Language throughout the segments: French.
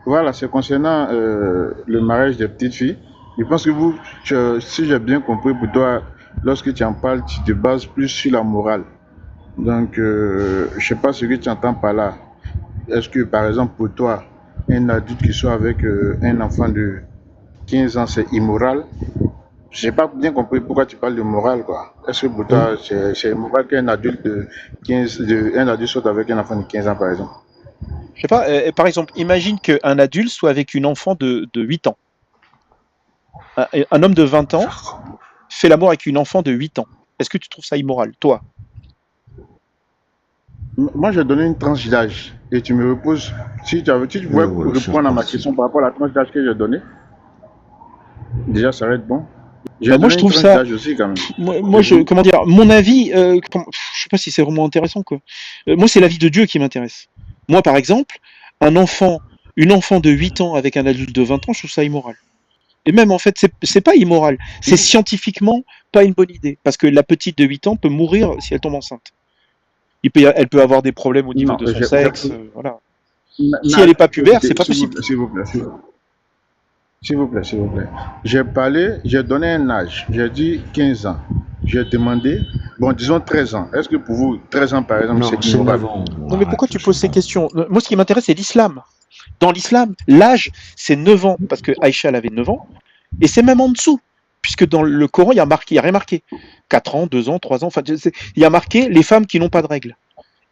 Voilà, c'est concernant le mariage des petites filles. Je pense que si j'ai bien compris, pour toi, lorsque tu en parles, tu te bases plus sur la morale. Donc, je ne sais pas ce que tu entends par là. Est-ce que, par exemple, pour toi, un adulte qui soit avec un enfant de 15 ans, c'est immoral? Je n'ai pas bien compris pourquoi tu parles de morale, quoi. Est-ce que pour Oui. toi, c'est immoral qu'un adulte de 15, un adulte soit avec un enfant de 15 ans, par exemple? Je sais pas, par exemple, imagine qu'un adulte soit avec une enfant de 8 ans. Un homme de 20 ans fait l'amour avec une enfant de 8 ans. Est-ce que tu trouves ça immoral, toi? Moi, j'ai donné une tranche d'âge et tu me reposes. Si tu pouvais Ouais, c'est répondre à ma reparti. question par rapport à la tranche d'âge que j'ai donnée, déjà, ça va être bon. J'ai Bah, moi, donné je une trouve tranche ça, d'âge aussi, quand même. comment dire, mon avis, je sais pas si c'est vraiment intéressant, quoi. Moi, c'est l'avis de Dieu qui m'intéresse. Moi, par exemple, un enfant, une enfant de 8 ans avec un adulte de 20 ans, je trouve ça immoral. Et même, en fait, c'est pas immoral. C'est scientifiquement pas une bonne idée. Parce que la petite de 8 ans peut mourir si elle tombe enceinte. Elle peut avoir des problèmes au niveau Non, de son sexe, voilà. Si non, elle est pas pubère, c'est écoutez, pas possible. s'il vous plaît, s'il vous plaît, s'il vous plaît. J'ai donné un âge, j'ai dit 15 ans. J'ai demandé, bon, disons 13 ans. Est-ce que pour vous, 13 ans, par exemple, Non, c'est c'est immoral? 9 ans. Non, mais pourquoi Arrête, tu c'est poses ces bon. questions? Moi, ce qui m'intéresse, c'est l'islam. Dans l'islam, l'âge, c'est 9 ans, parce que Aïcha, elle avait 9 ans, et c'est même en dessous, puisque dans le Coran, il y a rien marqué. 4 ans, 2 ans, 3 ans, enfin, il y a marqué les femmes qui n'ont pas de règles.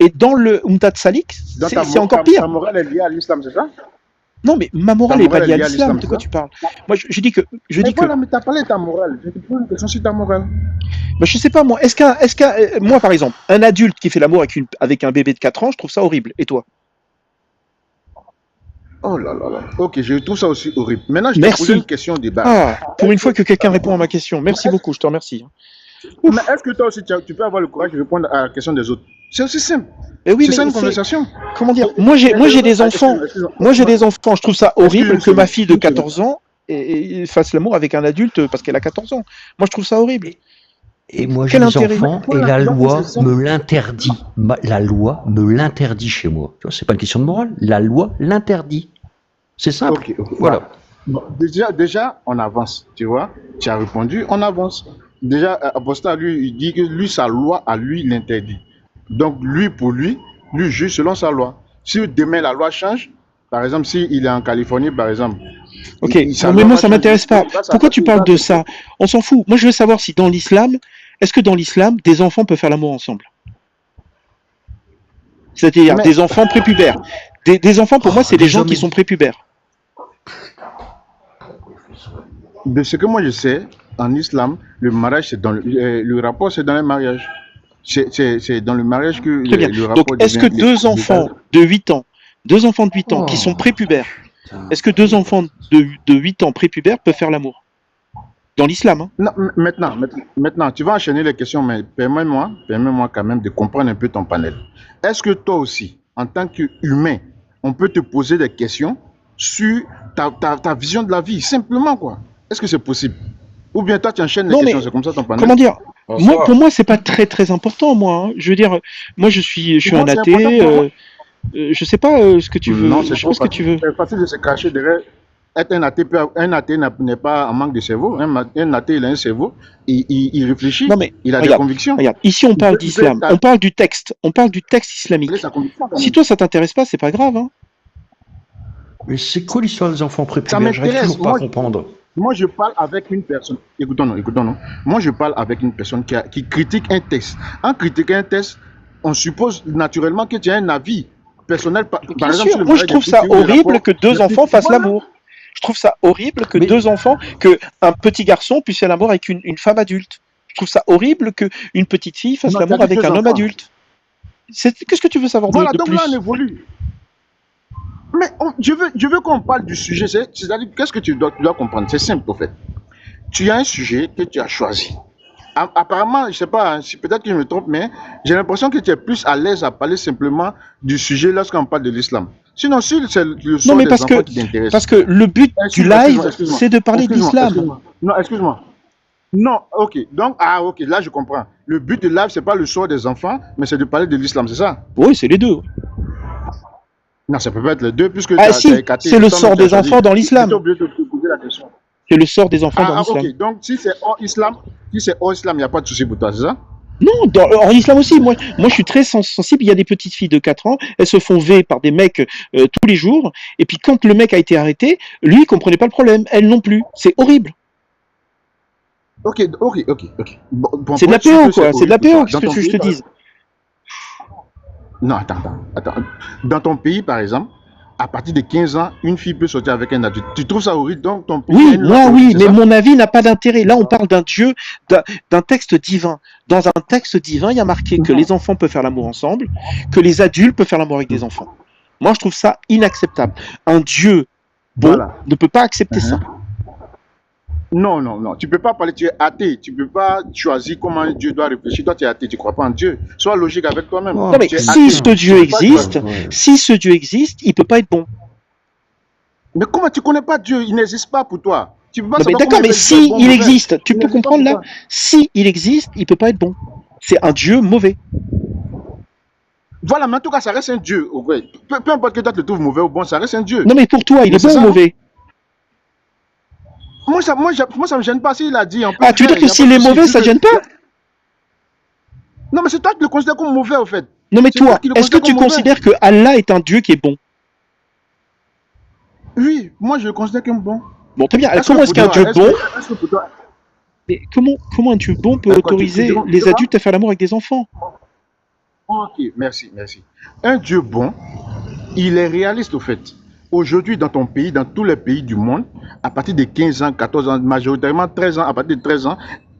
Et dans le Umtat Salik, Donc, c'est encore ta pire. morale est liée à l'islam, c'est ça? Non, mais ma Ta morale n'est pas morale est liée à liée à l'islam. l'islam, De c'est quoi ça? tu parles? Moi, je Mais dis que, voilà, mais tu as parlé de ta morale. Je te pose une question sur ta morale. bah, je sais pas, moi, moi, par exemple, un adulte qui fait l'amour avec un bébé de 4 ans, je trouve ça horrible. Et toi? Oh là là là. Ok, je trouve ça aussi horrible. Maintenant, je t'ai posé une Merci. question de base. Ah, pour Est-ce une que, fois que quelqu'un répond à ma question. Merci beaucoup, je te remercie. mais Ouf. est-ce que toi aussi, tu peux avoir le courage de répondre à la question des autres? C'est aussi simple. Et oui, C'est ça mais une c'est, conversation. comment dire, moi j'ai des enfants. Excuse-moi, excuse-moi. Moi j'ai des enfants. Je trouve ça Excuse horrible une que ma seconde. fille de Une seconde. 14 ans fasse l'amour avec un adulte parce qu'elle a 14 ans. Moi je trouve ça horrible. Et, et moi, j'ai Quel des intérêt? enfants et Voilà, la donc c'est loi ça. me l'interdit. La loi me l'interdit chez moi. Tu vois, c'est pas une question de morale. La loi l'interdit. C'est simple. Ok, ok. Voilà. Bon, déjà, on avance. Tu vois, tu as répondu, on avance. Déjà, Apostat, lui, il dit que lui, sa loi, à lui, l'interdit. Donc, lui, pour lui juge selon sa loi. Si demain la loi change, par exemple, s'il est en Californie, par exemple, Ok, sa bon, mais loi moi va ça changer. m'intéresse pas. Il va Pourquoi tu s'adapter, il parles va de accepter. ça? On s'en fout. Moi je veux savoir si dans l'islam, est-ce que dans l'islam, des enfants peuvent faire l'amour ensemble? C'est-à-dire Mais des enfants prépubères. Des enfants, pour moi, Oh, c'est des les gens hommes qui et sont les... prépubères. de ce que moi je sais, en islam, le mariage, c'est dans le rapport, c'est dans le mariage. C'est dans le mariage que Très bien. le Donc, rapport est-ce que devient légal. deux enfants de 8 ans qui sont Oh, prépubères, putain. est-ce que deux enfants de 8 ans prépubères peuvent faire l'amour? Dans l'islam, hein. Non, maintenant, tu vas enchaîner les questions, mais permets-moi quand même de comprendre un peu ton panel. Est-ce que toi aussi, en tant qu'humain, on peut te poser des questions sur ta vision de la vie, simplement quoi? Est-ce que c'est possible? Ou bien toi, tu enchaînes les Non, questions, mais c'est comme ça ton panel? comment dire? Pour Bonsoir. moi, c'est pas très très important, moi, hein. Je veux dire, moi, je Pour suis moi, un c'est important. athée. Pour moi, Je sais pas ce que tu non, veux. Je c'est sais pas trop ce que facile. tu veux. C'est facile de se cacher derrière. Être un athée n'est pas en manque de cerveau. Un athée, il a un cerveau. Il Non, réfléchit. mais Il a des regarde, convictions. regarde. Ici, on parle Il peut d'islam. On parle du texte étaler islamique. sa conviction quand Si même. toi, ça t'intéresse pas, c'est pas grave, hein. Mais c'est quoi l'histoire des enfants Ça prépubères? J'arrive m'intéresse. toujours pas à comprendre. Moi, je parle avec une personne. Écoutons-nous. Moi, je parle avec une personne qui critique un texte. En critiquant un texte, on suppose naturellement que tu as un avis personnel, par Bien exemple, sur sûr. le Moi, je mariage des trouve petites ça filles ou le horrible rapport que deux des petites enfants filles. fassent Voilà. l'amour. Je trouve ça horrible que Mais que un petit garçon puisse faire l'amour avec une femme adulte. Je trouve ça horrible que une petite fille fasse Non, tu as l'amour dit avec deux un homme enfants. adulte. Qu'est-ce que tu veux savoir Voilà, de donc là, on plus? évolue. Mais je veux qu'on parle du sujet. C'est-à-dire, qu'est-ce que tu dois comprendre? C'est simple, au fait. Tu as un sujet que tu as choisi. Apparemment, je ne sais pas, hein, peut-être que je me trompe, mais j'ai l'impression que tu es plus à l'aise à parler simplement du sujet lorsqu'on parle de l'islam. Sinon, si c'est le Non, sort mais des enfants qui t'intéresse. parce que le but du live, Excuse-moi. c'est de parler Excuse-moi, d'islam. excuse-moi. Non, excuse-moi. Non, ok. Donc, ok, là je comprends. Le but de live, c'est pas le sort des enfants, mais c'est de parler de l'islam, c'est ça? Oui, c'est les deux. Non, ça peut pas être les deux, puisque tu Ah as si, écarté c'est le l'islam, sort tu as des enfants choisi. dans J'étais l'islam. obligé de te poser la question. C'est le sort des enfants dans Ah, l'islam. ok. Donc, si c'est hors islam, il n'y a pas de souci pour toi, c'est ça? Non, en islam aussi, moi je suis très sensible. Il y a des petites filles de 4 ans, elles se font V par des mecs tous les jours. Et puis quand le mec a été arrêté, lui, il comprenait pas le problème. Elle non plus. C'est horrible. Ok. Bon, C'est de la pour être sûr PO, que c'est quoi. C'est de la horrible pour toi. PO, qu'est-ce que je te dise. Non, attends. Dans ton pays, par exemple, à partir de 15 ans, une fille peut sortir avec un adulte. Tu trouves ça horrible? Donc, ton pays a Oui, une moi, loi horrible, oui, c'est mais ça? mon avis n'a pas d'intérêt. Là, on parle d'un Dieu, d'un texte divin. Dans un texte divin, il y a marqué que les enfants peuvent faire l'amour ensemble, que les adultes peuvent faire l'amour avec des enfants. Moi, je trouve ça inacceptable. Un Dieu bon Voilà. ne peut pas accepter ça. Non. Tu peux pas parler, tu es athée. Tu peux pas choisir comment Dieu doit réfléchir. Toi, tu es athée, tu crois pas en Dieu. Sois logique avec toi-même. Oh, Non, mais Tu es si athée. ce Dieu Tu peux pas existe, choisir. si ce Dieu existe, il peut pas être bon. Mais comment tu connais pas Dieu? Il n'existe pas pour toi. Tu peux pas Non, mais savoir d'accord, comment mais il fait si bon, il mauvais. existe, tu Il peux n'existe pas comprendre pour là, toi. si il existe, il peut pas être bon. C'est un Dieu mauvais. Voilà, mais en tout cas, ça reste un Dieu. Ouais. Peu importe que toi te trouves mauvais ou bon, ça reste un Dieu. Non, mais pour toi, il Mais est c'est bon ça, ou non? mauvais? Moi, ça me gêne pas. S'il a dit, on peut Ah, le tu veux faire, dire que y a pas s'il de est souci. mauvais, ça te gêne pas? Non, mais c'est toi qui le considères comme mauvais, en fait. Non, mais C'est toi toi, qui le est-ce que considères tu comme mauvais. considères que Allah est un Dieu qui est bon? Oui, moi, je le considère comme bon. Bon, très bien. Alors, Est-ce que comment est-ce pour qu'un toi, Dieu bon, est-ce que pour toi, mais comment un Dieu bon peut d'accord, autoriser tu les vois? adultes à faire l'amour avec des enfants? Ok, merci. Un Dieu bon, il est réaliste, au fait. Aujourd'hui, dans ton pays, dans tous les pays du monde, à partir de 15 ans, 14 ans, majoritairement 13 ans, à partir de 13 ans,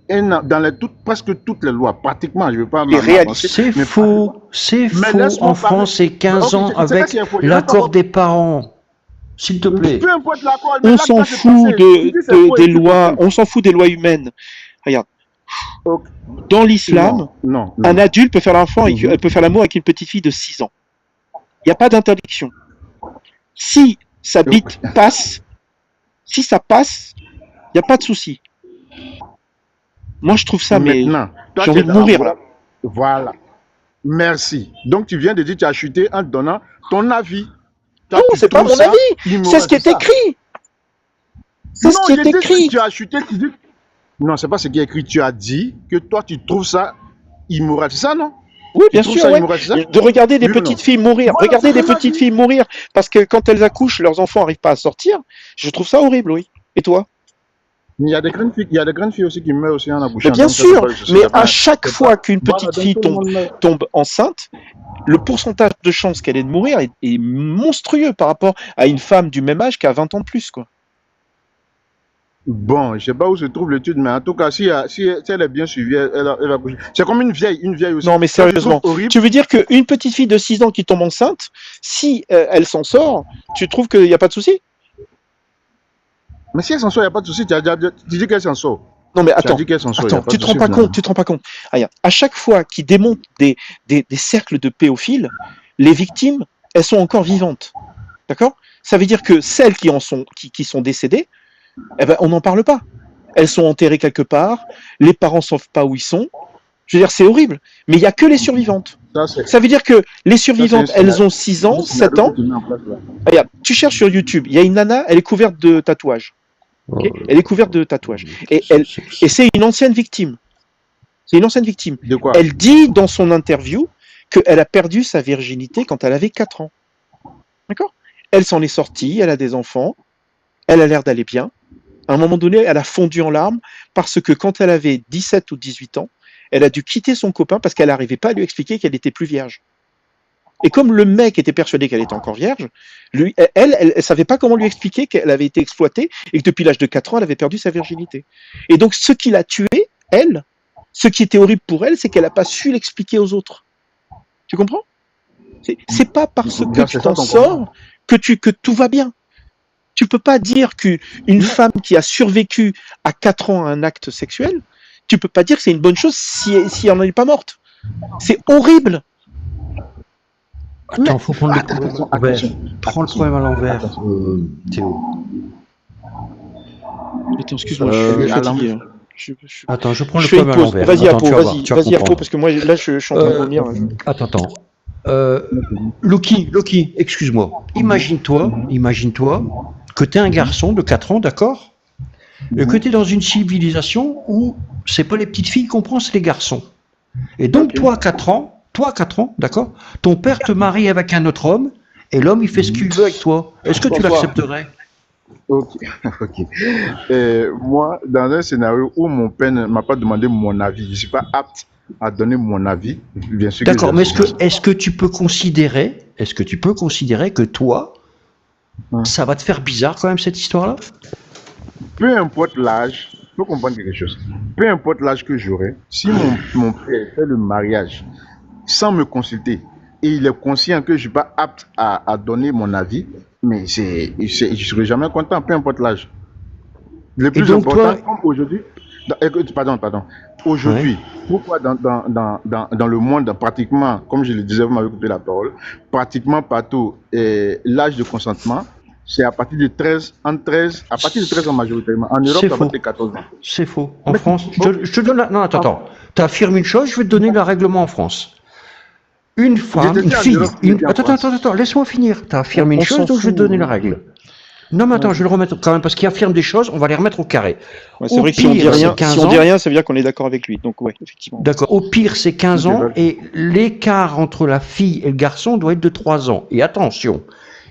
dans presque toutes les lois, pratiquement, je ne veux pas Et réaliste. m'avancer. C'est mais faux. C'est Mais faux. laisse-moi En parler. France, c'est 15 Ok, ans c'est ça avec qui est faux. Je vais l'accord pas- des parents. S'il te plaît. Peu importe l'accord, mais On l'acte s'en doit se fout passer. Tu dis c'est faux et des tu lois, confirmes. on s'en fout des lois humaines. Regarde, Ok. dans l'islam, Non. un adulte peut faire l'enfant, Mhm. peut faire l'amour avec une petite fille de 6 ans. Il n'y a pas d'interdiction. Si sa bite passe, si ça passe, il n'y a pas de souci. Moi, je trouve ça, mais Maintenant, toi, j'ai tu envie es de dans la mourir, morale. là. Voilà. Merci. Donc, tu viens de dire que tu as chuté en donnant ton avis. Toi, Non, tu c'est pas trouves mon ça avis. immoral, C'est ce qui est ça. écrit. C'est Non, ce qui je est dis écrit. que tu as chuté, tu dis... Non, c'est pas ce qui est écrit. Tu as dit que toi, tu trouves ça immoral. C'est ça, non? Oui, Tu bien trouves sûr, ça ouais. immoral, c'est ça? De regarder des Oui ou non? petites filles mourir. Voilà, Regardez c'est des ton petites avis. filles mourir parce que quand elles accouchent, leurs enfants n'arrivent pas à sortir. Je trouve ça horrible, oui. Et toi? Mais il y a des grandes filles aussi qui meurent aussi en Mais accouchant. bien Donc, ça, c'est sûr, pas le souci. mais Y a pas- à chaque c'est fois pas- qu'une Voilà, petite donc fille tout le monde meurt. tombe enceinte, le pourcentage de chance qu'elle ait de mourir est monstrueux par rapport à une femme du même âge qui a 20 ans de plus, quoi. Bon, je sais pas où se trouve l'étude, mais en tout cas, si elle est bien suivie, elle va coucher. C'est comme une vieille aussi. Non, mais Toi, tu sérieusement, trouves horrible. tu veux dire qu'une petite fille de 6 ans qui tombe enceinte, si elle s'en sort, tu trouves qu'il n'y a pas de souci? Mais si elle s'en sort, il n'y a pas de souci. Tu dis qu'elle s'en sort. Non, mais Tu as attends, dit qu'elle s'en sort, y a attends, pas tu de te rends souci, pas finalement. compte, tu te rends pas compte. Ah, regarde, à chaque fois qu'ils démontent des cercles de pédophiles, les victimes, elles sont encore vivantes. D'accord? Ça veut dire que celles qui sont décédées, eh ben, on n'en parle pas. Elles sont enterrées quelque part, les parents ne savent pas où ils sont. Je veux dire, c'est horrible. Mais il n'y a que les survivantes. Ça, c'est Ça veut dire que les survivantes, Ça, c'est un elles ont 6 ans, un 7 scénario ans. que tu mets en place, là. Regarde, tu cherches sur YouTube, il y a une nana, elle est couverte de tatouages. Ok, elle est couverte de tatouages. Et c'est une ancienne victime. C'est une ancienne victime. De quoi? Elle dit dans son interview qu'elle a perdu sa virginité quand elle avait 4 ans. D'accord? Elle s'en est sortie, elle a des enfants, elle a l'air d'aller bien. À un moment donné, elle a fondu en larmes parce que quand elle avait 17 ou 18 ans, elle a dû quitter son copain parce qu'elle n'arrivait pas à lui expliquer qu'elle n'était plus vierge. Et comme le mec était persuadé qu'elle était encore vierge, elle savait pas comment lui expliquer qu'elle avait été exploitée et que depuis l'âge de 4 ans, elle avait perdu sa virginité. Et donc, ce qui l'a tuée, elle, ce qui était horrible pour elle, c'est qu'elle n'a pas su l'expliquer aux autres. Tu comprends? C'est pas parce que Non, tu c'est ça t'en ton sors que tout va bien. Tu peux pas dire qu'une femme qui a survécu à 4 ans à un acte sexuel, tu peux pas dire que c'est une bonne chose si elle n'en est pas morte. C'est horrible. Attends, faut prendre le Attention, problème à l'envers. Prends le problème à l'envers, Théo. Attends, excuse-moi, je suis à fatigué. Attends, je prends Je le fais une problème à pause. l'envers. Vas-y, Attends, Apo, tu vas voir, vas-y, tu vas Apo, comprendre. parce que moi, là, je suis en train de vomir. Attends. Loki, excuse-moi. Imagine-toi que tu es un garçon de 4 ans, d'accord? Et que tu es dans une civilisation où c'est pas les petites filles qu'on prend, c'est les garçons. Et donc, toi, 4 ans, d'accord? Ton père te marie avec un autre homme, et l'homme, il fait ce qu'il veut avec toi. Est-ce que tu l'accepterais? Ok, ok. Moi, dans un scénario où mon père ne m'a pas demandé mon avis, je ne suis pas apte à donner mon avis, bien sûr que D'accord, mais j'accepte. est-ce que tu peux considérer que toi, Hein. ça va te faire bizarre quand même cette histoire-là? Peu importe l'âge, il faut comprendre quelque chose. Peu importe l'âge que j'aurai, si mon père fait le mariage sans me consulter et il est conscient que je ne suis pas apte à donner mon avis, mais je ne serai jamais content, peu importe l'âge. Le Et plus donc important, toi, comme aujourd'hui, écoute, pardon, aujourd'hui, ouais, pourquoi dans le monde, pratiquement, comme je le disais, vous m'avez coupé la parole, pratiquement partout, l'âge de consentement, c'est à partir de 13, à partir de 13 ans majoritairement. En Europe, c'est c'est à partir faux. de 14 ans. C'est faux. En Mais, France, bon, je te donne la... Non, attends. Tu affirmes une chose, je vais te donner le règlement en France. Une femme, j'étais une dit en fille, Europe, j'étais en France. attends, laisse-moi finir. Tu affirmes une On chose, s'en donc je vais te fout. donner la règle. Non, mais attends, je vais le remettre quand même, parce qu'il affirme des choses, on va les remettre au carré. Ouais, c'est Au vrai que si on dit pire, c'est rien, si 15 on dit ans. rien, ça veut dire qu'on est d'accord avec lui. Donc ouais, effectivement. D'accord. Au pire, c'est 15 C'est ans, vrai. et l'écart entre la fille et le garçon doit être de 3 ans. Et attention,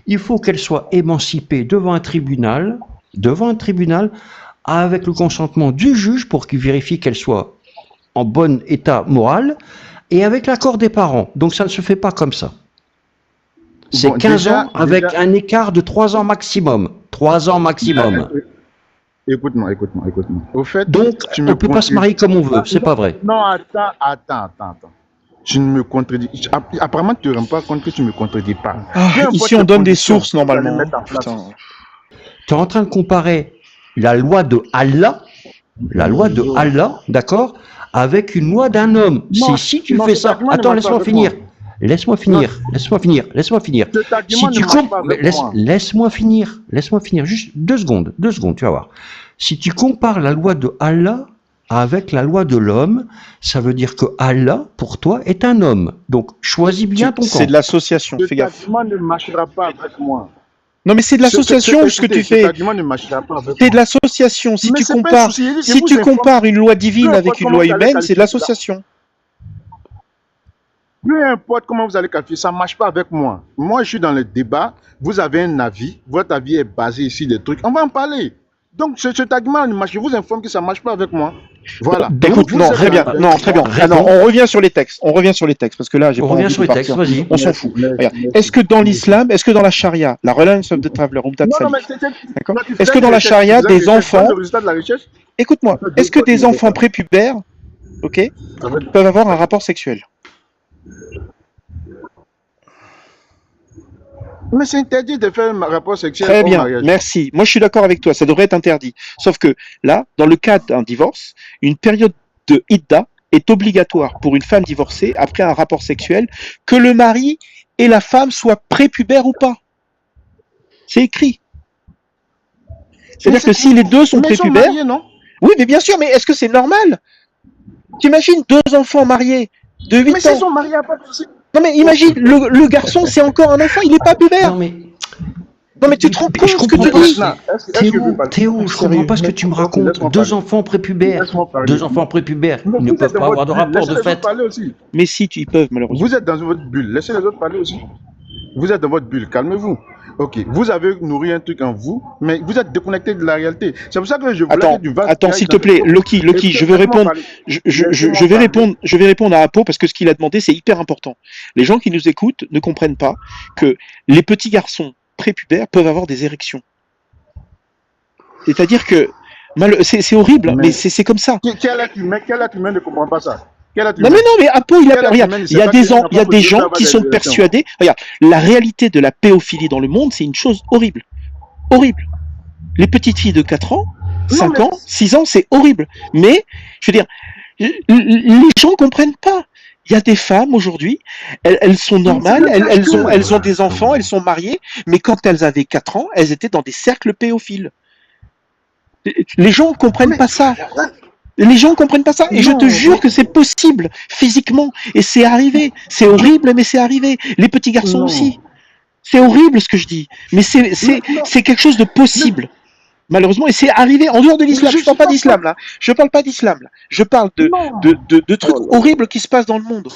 il faut qu'elle soit émancipée devant un tribunal, avec le consentement du juge pour qu'il vérifie qu'elle soit en bon état moral, et avec l'accord des parents. Donc ça ne se fait pas comme ça. C'est Bon, 15 ans avec un écart de 3 ans maximum. 3 ans maximum. Écoute-moi. Au fait, Donc, tu on me ne peut pas se contredis. marier comme on veut, c'est pas vrai. Non, attends. Tu ne me contredis. Apparemment, tu ne te rends pas compte que tu ne me contredis pas. Ah, Peu importe ici, on les donne des conditions sources que vous allez normalement. mettre en place. Putain. Tu es en train de comparer la loi de Allah, d'accord, avec une loi d'un homme. Non, Si tu non, fais cet ça, argument ne attends, marche pas avec laisse-moi finir. Cet argument Si ne tu marche pas avec moi. laisse-moi finir, juste 2 secondes, tu vas voir. Si tu compares la loi de Allah avec la loi de l'homme, ça veut dire que Allah, pour toi, est un homme. Donc, choisis bien ton C'est camp. de l'association, fais Cet gaffe. argument ne marchera pas avec moi. Non, mais c'est de l'association ce que Écoutez, tu cet fais. argument ne marchera pas avec C'est de moi. l'association. Si Mais tu c'est pas un compares, souci, je si vous tu informe. compares une loi divine Peu avec importe une comment loi vous allez humaine, c'est de qualifier cela. l'association. Peu importe comment vous allez qualifier, ça ne marche pas avec moi. Moi, je suis dans le débat. Vous avez un avis. Votre avis est basé ici des trucs. On va en parler. Donc, cet argument ne marche. Je vous informe que ça ne marche pas avec moi. Voilà. Écoute, Vous non, êtes très bien. dans- Non, très bien. Ah non, on revient sur les textes. Parce que là, j'ai On pas revient envie sur de les textes, partir. vas-y. On s'en fout. Merci. Regarde. Est-ce que dans l'islam, est-ce que dans la charia, la Reliance of the Traveler, Non, non, mais d'accord? là, tu Est-ce fais que dans une la recherche, charia, tu fais une des recherche, enfants, le résultat de la recherche, écoute-moi, est-ce que des enfants prépubères, ok, peuvent avoir un rapport sexuel? mais c'est interdit de faire un rapport sexuel Très au bien, mariage. merci. Moi, je suis d'accord avec toi, ça devrait être interdit. Sauf que là, dans le cas d'un divorce, une période de idda est obligatoire pour une femme divorcée après un rapport sexuel, que le mari et la femme soient prépubères ou pas. C'est écrit. C'est-à-dire que si les deux sont Mais ils sont prépubères, mariés, non? oui, mais bien sûr, mais est-ce que c'est normal? T'imagines 2 enfants mariés de 8 Mais s'ils ans. sont mariés, pas de souci. Non mais imagine, le garçon c'est encore un enfant, il n'est pas pubère. Non, mais Non mais tu te rends compte je ce que comprends tu pas. dis? Théo, je comprends pas ce que tu me racontes. 2 enfants prépubères. Laisse-moi parler. 2 enfants prépubères. Ils ne Vous peuvent êtes dans pas avoir de votre bulle. rapport de Laissez les autres fait. parler aussi. Mais si, ils peuvent malheureusement. Vous êtes dans votre bulle. Laissez les autres parler aussi. Vous êtes dans votre bulle. Calmez-vous. Ok. Vous avez nourri un truc en vous, mais vous êtes déconnecté de la réalité. C'est pour ça que je voulais du vaste. Attends, s'il te plaît, Loki, je veux répondre. Je vais répondre à Apo parce que ce qu'il a demandé, c'est hyper important. Les gens qui nous écoutent ne comprennent pas que les petits garçons prépubères peuvent avoir des érections. C'est-à-dire que c'est horrible, mais c'est comme ça. Quel être humain ne comprend pas ça? Non mais Apo, regarde, il y a des gens qui sont persuadés. Regarde, la réalité de la pédophilie dans le monde, c'est une chose horrible. Horrible. Les petites filles de 4 ans, 5 ans, 6 ans, c'est horrible. Mais, je veux dire, les gens comprennent pas. Il y a des femmes aujourd'hui, elles sont normales, elles ont des enfants, elles sont mariées, mais quand elles avaient 4 ans, elles étaient dans des cercles pédophiles. Les gens comprennent pas ça. Les gens comprennent pas ça. Et je te Non, jure mais- que c'est possible physiquement. Et c'est arrivé. C'est horrible, mais c'est arrivé. Les petits garçons Non. aussi. C'est horrible ce que je dis. Mais Non. c'est quelque chose de possible. Malheureusement, et c'est arrivé en dehors de l'islam. Je Je parle sais pas pas d'islam là. Je parle pas d'islam là. Je parle Non. de trucs Oh là là. horribles qui se passent dans le monde.